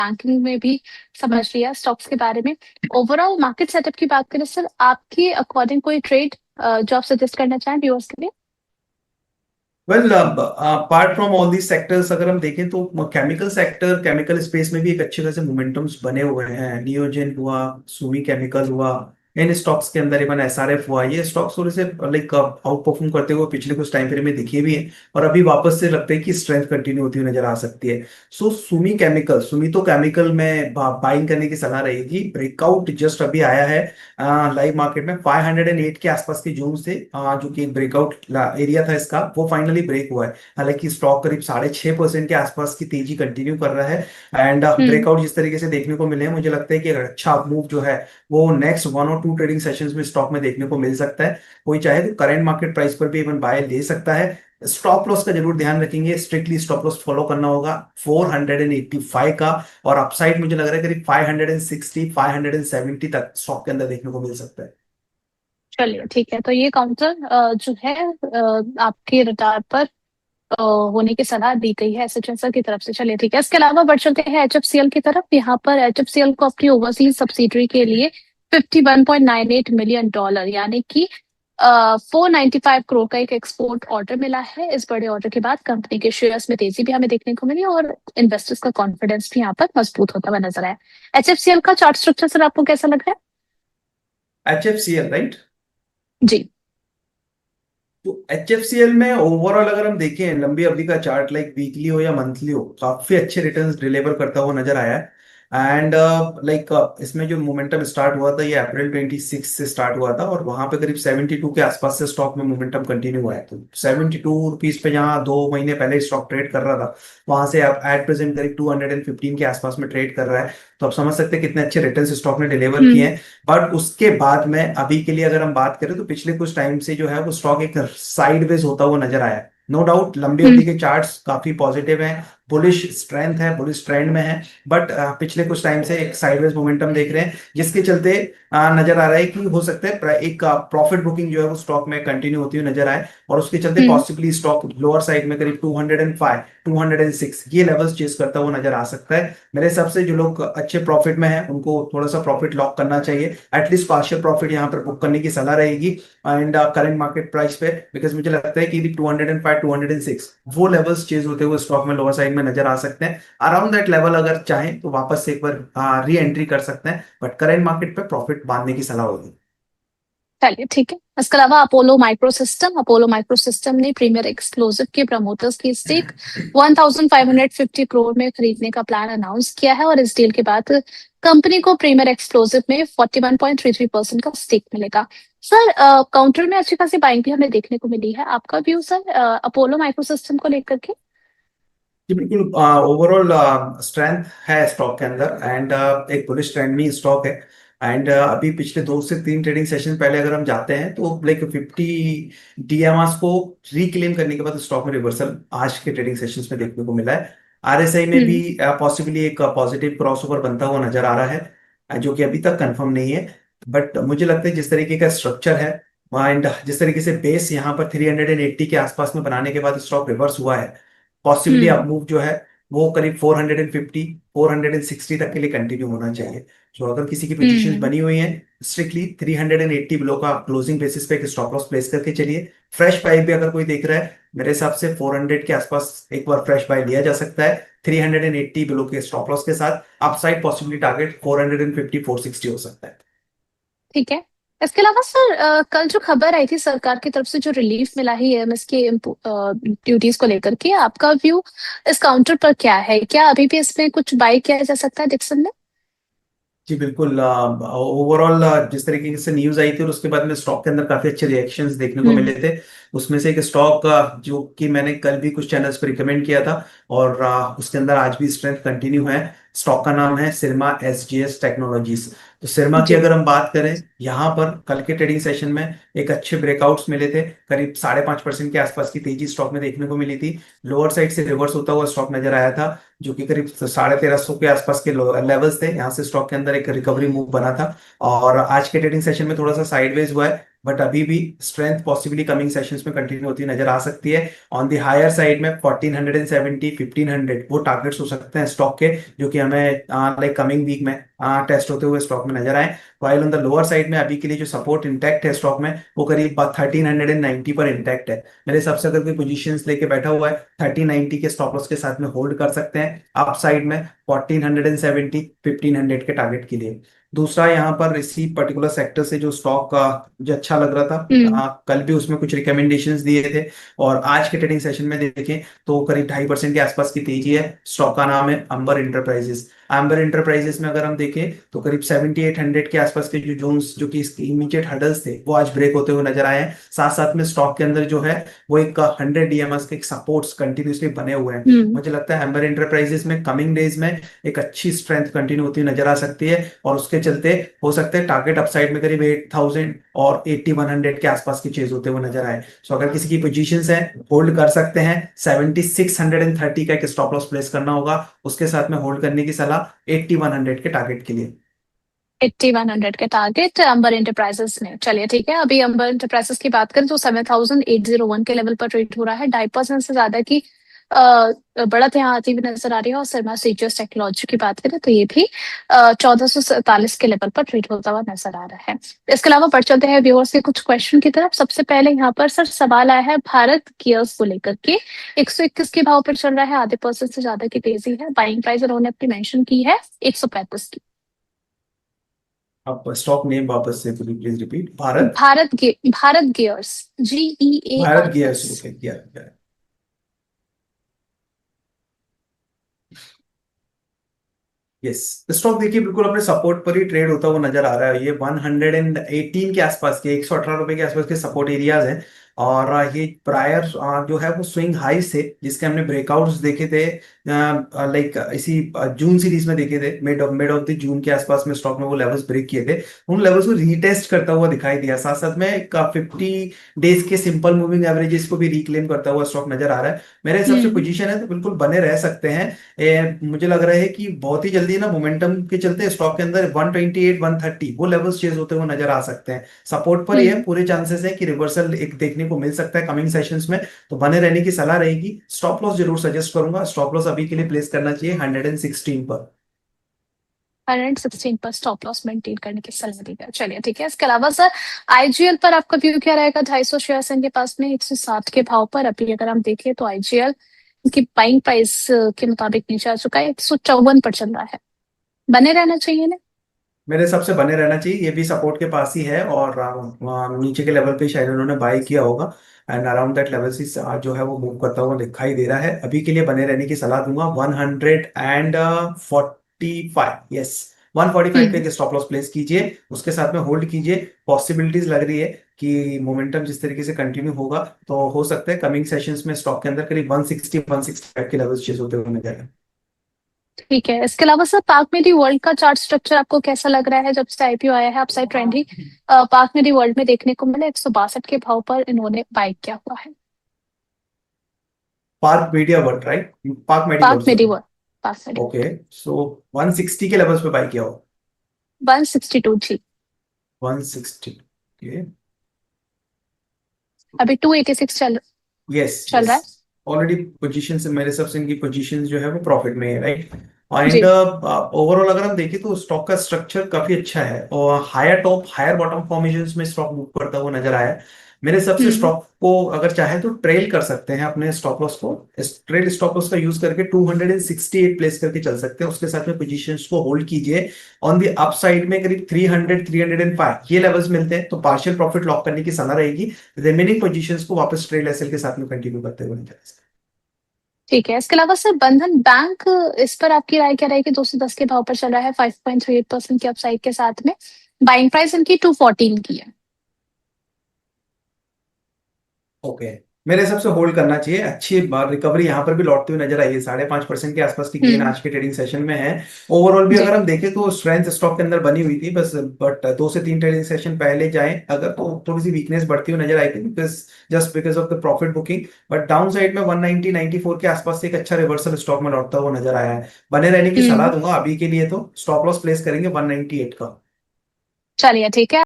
Banking में भी समझ लिया स्टॉक्स के बारे में। ओवरऑल मार्केट सेटअप की बात करें सर, आपके अकॉर्डिंग कोई ट्रेड जो आप सजेस्ट करना चाहें व्यूअर्स के लिए? Well, apart from all these sectors अगर हम देखें तो केमिकल सेक्टर, केमिकल स्पेस में भी एक अच्छे खासे मोमेंटम्स बने हुए हैं। नियोजन हुआ, सुमी केमिकल हुआ, इन स्टॉक्स के अंदर इवन एसआरएफ हुआ, ये स्टॉक्स थोड़े से लाइक आउट परफॉर्म करते हुए पिछले कुछ टाइम पीरियड में दिखे भी हैं और अभी वापस से लगता है कि स्ट्रेंथ कंटिन्यू होती हुई नजर आ सकती है। सो सुमी केमिकल, सुमी तो केमिकल में बाइंग करने की सलाह रहेगी। ब्रेकआउट जस्ट अभी आया है लाइव मार्केट में 508 के आसपास की जोन से, जो कि एक ब्रेकआउट एरिया था इसका, वो फाइनली ब्रेक हुआ है। हालांकि स्टॉक करीब 6.5% के आसपास की तेजी कंटिन्यू कर रहा है। And hmm. ब्रेकआउट जिस तरीके से देखने को मिले हैं, मुझे लगता है कि एक अच्छा मूव जो है वो नेक्स्ट 1 और 2 ट्रेडिंग सेशंस में स्टॉक में देखने को मिल सकता है। कोई चाहे तो करंट मार्केट प्राइस पर भी इवन बाय ले सकता है। स्टॉप लॉस का जरूर ध्यान रखेंगे, स्ट्रिक्टली स्टॉप लॉस फॉलो करना होगा 485 का। और अपसाइड मुझे लग रहा है करीब 560 570 तक स्टॉक के अंदर देखने को मिल सकता है। चलिए ठीक है, तो ये काउंटर जो है आपके रडार पर होने की सलाह दी गई है एसएचएन सर की तरफ से। चलिए ठीक है, इसके अलावा बढ़ चलते हैं एचएफसीएल की तरफ। यहाँ पर एचएफसीएल को अपनी ओवरसीज सब्सिडरी के लिए $51.98 मिलियन यानी कि 495 करोड़ का एक एक्सपोर्ट ऑर्डर मिला है। इस बड़े ऑर्डर के बाद कंपनी के शेयर्स में तेजी भी हमें देखने को मिली और इन्वेस्टर्स का कॉन्फिडेंस भी यहाँ पर मजबूत होता हुआ नजर आया। एचएफसीएल का चार्ट स्ट्रक्चर सर आपको कैसा लग रहा HFCL, राइट? है जी? तो HFCL में ओवरऑल अगर हम देखें लंबी अवधि का चार्ट, लाइक वीकली हो या मंथली हो, काफी अच्छे रिटर्न्स डिलीवर करता हुआ नजर आया है। एंड लाइक इसमें जो मोमेंटम स्टार्ट हुआ था ये अप्रैल 26 से स्टार्ट हुआ था और वहां पे करीब 72 के आसपास से स्टॉक में मोमेंटम कंटिन्यू हुआ है। तो 72 रुपीज पे जहाँ 2 महीने पहले स्टॉक ट्रेड कर रहा था, वहां से आप एट प्रेजेंट करीब 215 के आसपास में ट्रेड कर रहा है। तो आप समझ सकते हैं कितने अच्छे रिटर्न्स स्टॉक ने डिलीवर किए हम्म। हैं। बट उसके बाद में अभी के लिए अगर हम बात करें तो पिछले कुछ टाइम से जो है वो स्टॉक एक साइडवेज होता हुआ नजर आया है। नो डाउट लंबी हम्म। अवधि के चार्ट्स काफी पॉजिटिव हैं, बुलिश स्ट्रेंथ है, बुलिश ट्रेंड में है। बट पिछले कुछ टाइम से एक साइडवेज मोमेंटम देख रहे हैं, जिसके चलते नजर आ रहा है कि हो सकता है एक प्रॉफिट बुकिंग जो है वो स्टॉक में कंटिन्यू होती हुई नजर आए और उसके चलते हम्म। पॉसिबली स्टॉक लोअर साइड में करीब 205 206 ये लेवल्स चेस करता हुआ नजर आ सकता है। मेरे हिसाब से जो लोग अच्छे प्रॉफिट में हैं उनको थोड़ा सा प्रॉफिट लॉक करना चाहिए, एटलीस्ट पार्शियल प्रॉफिट यहाँ पर बुक करने की सलाह रहेगी एंड करंट मार्केट प्राइस पे। बिकॉज मुझे लगता है कि 205 206 वो लेवल्स चेज होते हुए स्टॉक में लोअर साइड में नजर आ सकते हैं। अराउंड दैट लेवल अगर चाहें तो वापस से एक बार री एंट्री कर सकते हैं, बट करंट मार्केट पे प्रॉफिट बांधने की सलाह होगी। चलिए ठीक है, इसके अलावा अपोलो माइक्रो सिस्टम ने प्रीमियर एक्सक्लूसिव के प्रमोटर्स की स्टेक 1550 करोड़ में खरीदने का प्लान अनाउंस किया है और इस डील के बाद कंपनी को प्रीमियर एक्सक्लूसिव में 41.33% का स्टेक मिलेगा। सर काउंटर में अच्छी खासी बाइंग भी हमें देखने को मिली है, आपका view sir Apollo micro system को लेकर के? जी बिल्कुल, ओवरऑल स्ट्रेंथ है स्टॉक के अंदर एंड एक बुलिश ट्रेंड में स्टॉक है। एंड अभी पिछले 2 से 3 ट्रेडिंग सेशन पहले अगर हम जाते हैं तो लाइक 50 DMRs को रिक्लेम करने के बाद स्टॉक में रिवर्सल आज के ट्रेडिंग सेशंस में देखने को मिला है। RSI में भी हम्म। पॉसिबली एक पॉजिटिव क्रॉसओवर बनता हुआ नजर आ रहा है, जो कि अभी तक कंफर्म नहीं है। बट मुझे लगता है जिस तरीके का स्ट्रक्चर है एंड जिस तरीके से बेस यहाँ पर 380 के आसपास में बनाने के बाद स्टॉक रिवर्स हुआ है, पॉसिबली हम्म। अप मूव जो है वो करीब 450 460 तक के लिए कंटिन्यू होना चाहिए। तो अगर किसी की पोजीशंस हम्म। बनी हुई हैं, स्ट्रिक्टली 380 बिलो का क्लोजिंग बेसिस पे एक स्टॉप लॉस प्लेस करके चलिए। फ्रेश बाय भी अगर कोई देख रहा है, मेरे हिसाब से 400 के आसपास एक बार फ्रेश बाय लिया जा सकता है 380 बिलो के स्टॉप लॉस के साथ। अपसाइड पॉसिबली टारगेट 450 460 हो सकता है। ठीक है, इसके अलावा सर कल जो खबर आई थी सरकार की तरफ से जो रिलीफ मिला है ईएमएस के ड्यूटीज को लेकर के, आपका व्यू इस काउंटर पर क्या है? क्या अभी भी इसमें कुछ बाय किया जा सकता है डिक्सन में? जी बिल्कुल, ओवरऑल जिस तरीके से न्यूज आई थी और उसके बाद में स्टॉक के अंदर काफी अच्छे रिएक्शंस देखने को हम्म। मिले थे। उसमें से एक स्टॉक जो कि मैंने कल भी कुछ चैनल्स पर रिकमेंड किया था और उसके अंदर आज भी स्ट्रेंथ कंटिन्यू है। स्टॉक का नाम है सिरमा SGS टेक्नोलॉजीज। तो सिरमा की जी। अगर हम बात करें, यहाँ पर कल के ट्रेडिंग सेशन में एक अच्छे ब्रेकआउट्स मिले थे, करीब 5.5% के आसपास की तेजी स्टॉक में देखने को मिली थी। लोअर साइड से रिवर्स होता हुआ स्टॉक नजर आया था, जो कि करीब 1350 के आसपास के लेवल्स थे। यहाँ से स्टॉक के अंदर एक रिकवरी मूव बना था और आज के ट्रेडिंग सेशन में थोड़ा सा साइडवेज हुआ है। बट अभी भी स्ट्रेंथ पॉसिबली कमिंग सेशंस में कंटिन्यू होती नजर आ सकती है। ऑन द हायर साइड में 1470 1500 वो टारगेट्स हो सकते हैं स्टॉक के, जो कि हमें लाइक कमिंग वीक में टेस्ट होते हुए स्टॉक में नजर आए। While on the lower side में अभी के लिए जो सपोर्ट इंटैक्ट है स्टॉक में, वो करीब 1390 पर इंटैक्ट है। मेरे हिसाब से अगर कोई पोजीशंस लेके बैठा हुआ है 1390 के स्टॉप लॉस के साथ में होल्ड कर सकते हैं। अप साइड में 1470 1500 के टारगेट के लिए। दूसरा यहाँ पर इसी पर्टिकुलर सेक्टर से जो स्टॉक का जो अच्छा लग रहा था, हम्म। कल भी उसमें कुछ रिकमेंडेशंस दिए थे, और आज के ट्रेडिंग सेशन में देखें तो करीब 2.5% के आसपास की तेजी है। स्टॉक का नाम है अंबर इंटरप्राइजेस। अंबर इंटरप्राइजेस में अगर हम देखें तो करीब 7800 के आसपास के जो जोन्स, जो कि इसके इमीडिएट हर्डल्स थे, वो आज ब्रेक होते हुए नजर आए हैं। साथ साथ में स्टॉक के अंदर जो है वो एक 100 डीएमएस के सपोर्ट्स कंटिन्यूसली बने हुए हैं। हम्म। मुझे लगता है अंबर इंटरप्राइजेस में कमिंग डेज में एक अच्छी स्ट्रेंथ कंटिन्यू होती नजर आ सकती है, और उसके चलते हो सकते हैं टारगेट अपसाइड में करीब 8000 और 8100 के आसपास की चेज होते हुए नजर आए। सो अगर किसी की पोजीशंस है होल्ड कर सकते हैं। 7630 का एक स्टॉप लॉस प्लेस करना होगा, उसके साथ में होल्ड करने की सलाह 8100 के टारगेट के लिए। 8100 के टारगेट अंबर इंटरप्राइजेस ने। चलिए ठीक है, अभी अंबर इंटरप्राइजेस की बात करें तो 7801 के लेवल पर ट्रेड हो रहा है। 2.5% से ज्यादा की बढ़त यहाँ आती हुई नजर आ रही है। और शर्मा सीजीएस टेक्नोलॉजी की बात करें तो ये भी 1447 के लेवल पर ट्रेड होता हुआ नजर आ रहा है। इसके अलावा बढ़ चलते हैं व्यूअर्स के कुछ क्वेश्चन की तरफ। सबसे पहले यहाँ पर सर सवाल आया है भारत गियर्स को लेकर के। 121 के भाव पर चल रहा है, आधे परसेंट से ज्यादा की तेजी है। बाइंग प्राइस उन्होंने अपनी मेंशन की है 135 की। आप स्टॉक नेम वापस से please repeat. Bharat. Bharat gears, Bharat GEARS। Gears, okay, किया। यस, स्टॉक देखिए बिल्कुल अपने सपोर्ट पर ही ट्रेड होता हुआ नजर आ रहा है। ये 118 के आसपास के, 118 रुपए के आसपास के सपोर्ट एरियाज हैं। और ये प्रायर जो है वो स्विंग हाई से, जिसके हमने ब्रेकआउट्स देखे थे लाइक इसी जून सीरीज में देखे थे, मिड ऑफ द जून के आसपास में स्टॉक ने वो लेवल्स ब्रेक किए थे। उन लेवल्स को रीटेस्ट करता हुआ दिखाई दिया। साथ साथ में एक 50 डेज के सिंपल मूविंग एवरेजेस को भी रिक्लेम करता हुआ स्टॉक नजर आ रहा है। मेरे हिसाब से हम्म। पोजीशन है तो बिल्कुल बने रह सकते हैं। मुझे लग रहा है कि बहुत ही जल्दी ना मोमेंटम के चलते स्टॉक के अंदर 128 130 वो लेवल्स चेज होते हुए नजर आ सकते हैं। सपोर्ट पर ही है, हम्म। पूरे चांसेस है कि रिवर्सल एक देखने को मिल सकता है कमिंग सेशंस में। तो बने रहने की सलाह रहेगी। स्टॉप लॉस जरूर सजेस्ट करूंगा। स्टॉप लॉस अभी के लिए प्लेस करना चाहिए 116 पर। 116 पर स्टॉप लॉस मेंटेन करने की सलाह दी है। चलिए ठीक है, इसके अलावा सर आईजीएल पर आपका व्यू क्या रहेगा? 250 शेयर इनके पास में 160 के भाव पर। अभी अगर हम देखें तो आईजीएल की बाइंग प्राइस के मुताबिक नीचे आ चुका है, 154 पर चल रहा है। बने रहना चाहिए ना? मेरे हिसाब से बने रहना चाहिए। ये भी सपोर्ट के पास ही है, और नीचे के लेवल पे शायद उन्होंने बाय किया होगा, एंड अराउंड दैट लेवल से जो है वो मूव करता हुआ दिखाई दे रहा है। अभी के लिए बने रहने की सलाह दूंगा। 145, यस, 145 पे हम्म। एक स्टॉप लॉस प्लेस कीजिए, उसके साथ में होल्ड कीजिए। पॉसिबिलिटीज लग रही है कि मोमेंटम जिस तरीके से कंटिन्यू होगा तो हो सकता है कमिंग सेशंस में स्टॉक के अंदर करीब 160 165 के लेवल्स चेज होते हुए नजर आए। ठीक है, इसके अलावा सर पार्क मेडी वर्ल्ड का चार्ट स्ट्रक्चर आपको कैसा लग रहा है? जब से आईपीओ आया है अपसाइड ट्रेंड ही पार्क मेडी वर्ल्ड में देखने को मिला। 162 के भाव पर इन्होंने बाय किया हुआ है। Park Media World, right? Park Medi Park World, Medi sorry. World, Park Medi okay, so 160 के लेवल्स पे बाय किया हो। 162 जी। 160, ओके। अभी 286 यस, चल यस, रहा है। ऑलरेडी पोजीशन से मेरे हिसाब से इनकी पोजीशन जो है वो प्रॉफिट में है, राइट? And ji. ओवरऑल अगर हम देखें तो स्टॉक का स्ट्रक्चर काफी अच्छा है, और higher top higher bottom formations में स्टॉक मूव करता हुआ नजर आया है। मेरे हिसाब से हम्म। स्टॉक को अगर चाहे तो ट्रेल कर सकते हैं अपने स्टॉप लॉस को। ट्रेल स्टॉप लॉस का यूज करके 268 प्लेस करके चल सकते हैं। उसके साथ में पोजीशंस को होल्ड कीजिए। ऑन द अप साइड में करीब 300 305 ये लेवल्स मिलते हैं तो पार्शियल प्रॉफिट लॉक करने की सलाह रहेगी। रिमेनिंग पोजीशंस को वापस ट्रेल एसएल के साथ में कंटिन्यू करते हुए नजर आए। ठीक है, इसके अलावा सर बंधन बैंक, इस पर आपकी राय क्या रहेगी? 210 के भाव पर चल रहा है, 5.38% की अपसाइड के साथ में। बाइंग प्राइस इनकी 214 की है। ओके, मेरे हिसाब से होल्ड करना चाहिए। अच्छी रिकवरी यहाँ पर भी लौटती हुई नजर आई है। 5.5% के आसपास की गेन हम्म। आज के ट्रेडिंग सेशन में है। ओवरऑल भी जी। अगर हम देखें तो स्ट्रेंथ स्टॉक के अंदर बनी हुई थी बस, बट 2 से 3 ट्रेडिंग सेशन पहले जाएं अगर तो थोड़ी सी वीकनेस बढ़ती हुई नजर आई थी, because of the profit booking. But down side में 190 94 के आसपास से एक अच्छा रिवर्सल स्टॉक में लौटता हुआ नजर आया है। बने रहने की सलाह हम्म। दूंगा। अभी के लिए तो स्टॉप लॉस प्लेस करेंगे 198 का। चलिए ठीक है।